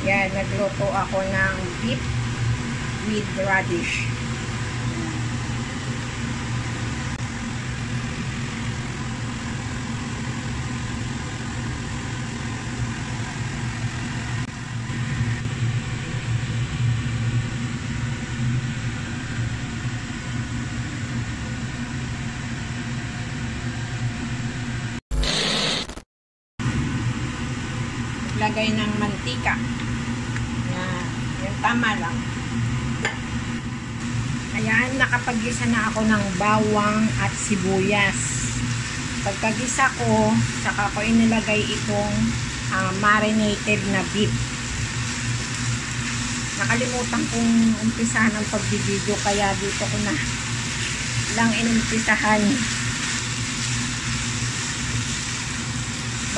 Yan, nagluto ako ng beef with radish. Lagay ng mantika. Yan. Yung tama lang. Ayan, nakapag-gisa na ako ng bawang at sibuyas. Pagkagisa ko, saka ko inilagay itong marinated na beef. Nakalimutan kong umpisahan ang pagbibideo, kaya dito ko na lang inumpisahan.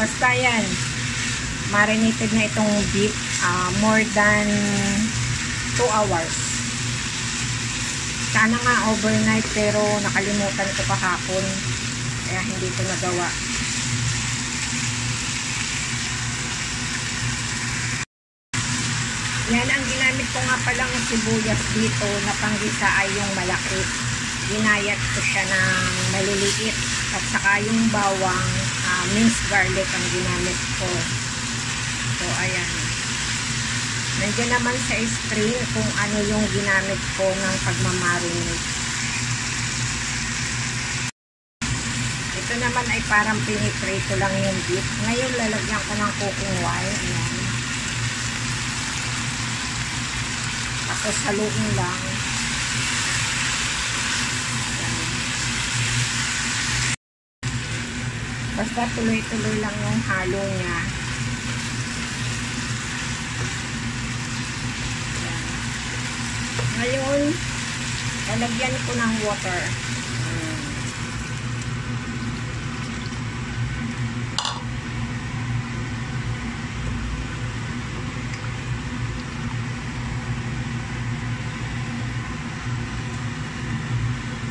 Basta yan, marinated na itong beef more than 2 hours. Sana nga overnight, pero nakalimutan ko kahapon, kaya hindi ko nagawa. Yan, ang ginamit ko nga palang sibuyas dito na panggisa ay yung malaki. Ginayat ko siya ng maliliit, at saka yung bawang minced garlic ang ginamit ko. So, ayan. Nandiyan naman sa screen kung ano yung ginamit ko ng pagmamarinate. Ito naman ay parang piniprito lang yung beef. Ngayon, lalagyan ko ng cooking oil. Ayan. Tapos, haluin lang. Ayan. Basta tuloy-tuloy lang yung halo niya. Ngayon, lalagyan ko ng water.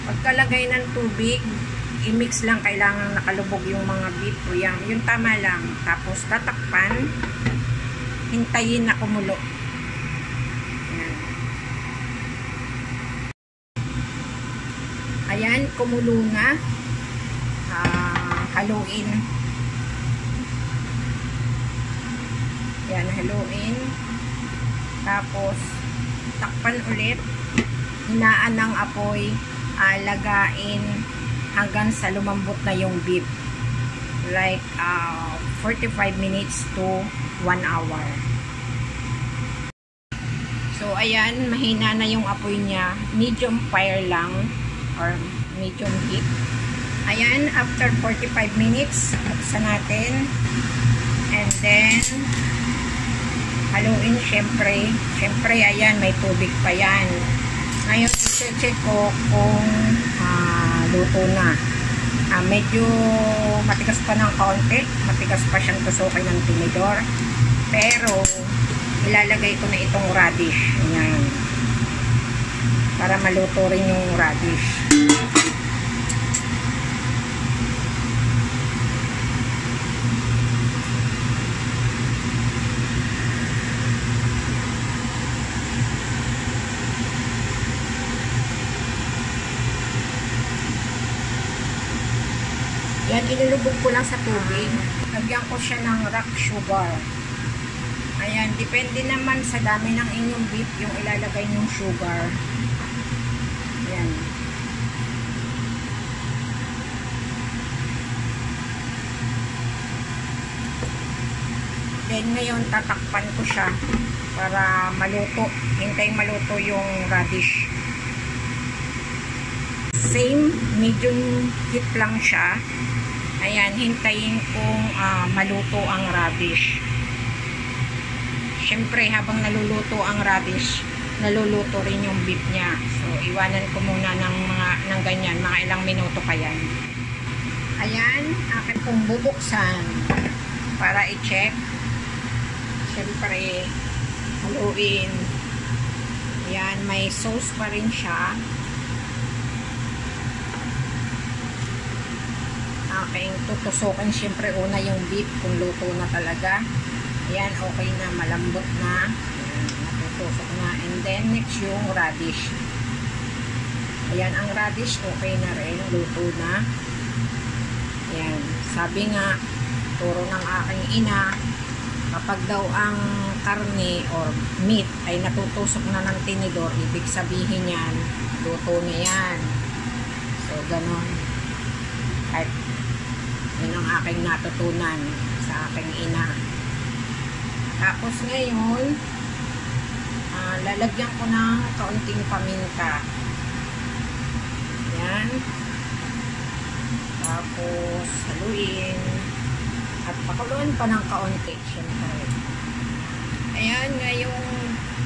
Pagkalagay ng tubig, i-mix lang, kailangan nakalubog yung mga beef o yan. Yung tama lang. Tapos tatakpan, hintayin na kumulo. Ayan, kumulo na. Haluin. Ayan, haluin. Tapos, takpan ulit. Hinaan ng apoy. Lagain hanggang sa lumambot na yung beef. Like, 45 minutes to 1 hour. So, ayan, mahina na yung apoy niya. Medium fire lang. Or medium heat. Ayan, after 45 minutes, buksan natin. And then, haluin syempre. Syempre, ayan, may tubig pa yan. Ngayon, i-check ko kung luto na. Medyo matigas pa ng kaunti. Matigas pa siyang tusukin ng tinidor. Pero, ilalagay ko na itong radish. Ayan. Para maluto rin yung radish. Yan, inilubog ko lang sa tubig. Lagyan ko siya ng rock sugar. Ayan, depende naman sa dami ng inyong beef yung ilalagay yung sugar. Ayan. Then ngayon tatakpan ko siya para maluto. Hintay maluto yung radish. Same, medium heat lang siya. Ayan, hintayin kong maluto ang radish. Siyempre, habang naluluto ang radish, naluluto rin yung beef niya. So, iwanan ko muna ng ganyan, mga ilang minuto pa yan. Ayan, akin kong bubuksan para i-check. Siyempre, haluin. Ayan, may sauce pa rin siya. Aking tutusukin siyempre una yung beef kung luto na talaga. Ayan, okay na, malambot na. Ayan, natutusok na. And then, next yung radish. Ayan, ang radish, okay na rin. Luto na. Ayan, sabi nga, turo ng aking ina, kapag daw ang karne or meat ay natutusok na ng tinidor, ibig sabihin yan, luto na yan. So, ganon. At yun ang aking natutunan sa aking ina. Tapos ngayon, lalagyan ko ng kaunting paminta. Yan. Tapos, haluin. At pakuluan pa ng kaunti, syempre. Ayan, ngayong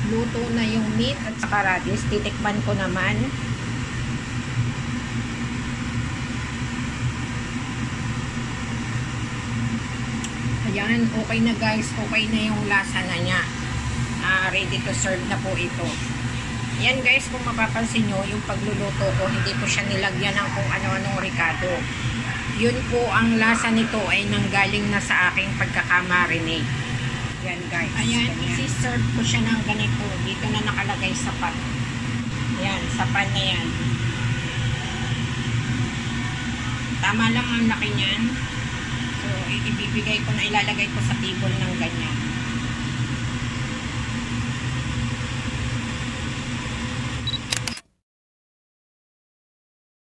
luto na yung meat at saka radish, titikman ko naman. Ayan, okay na guys. Okay na yung lasa na niya. Ready to serve na po ito. Ayan guys, kung mapapansin nyo, yung pagluluto ko, hindi ko siya nilagyan ng kung ano-anong ricado. Yun po, ang lasa nito ay nanggaling na sa aking pagkakamarinate. Ayan guys. Ayan, isi-serve ko siya ng ganito. Dito na nakalagay sa pan. Ayan, sa pan na yan. Tama lang ang laki niyan. So, ibibigay ko na, ilalagay ko sa table ng ganyan.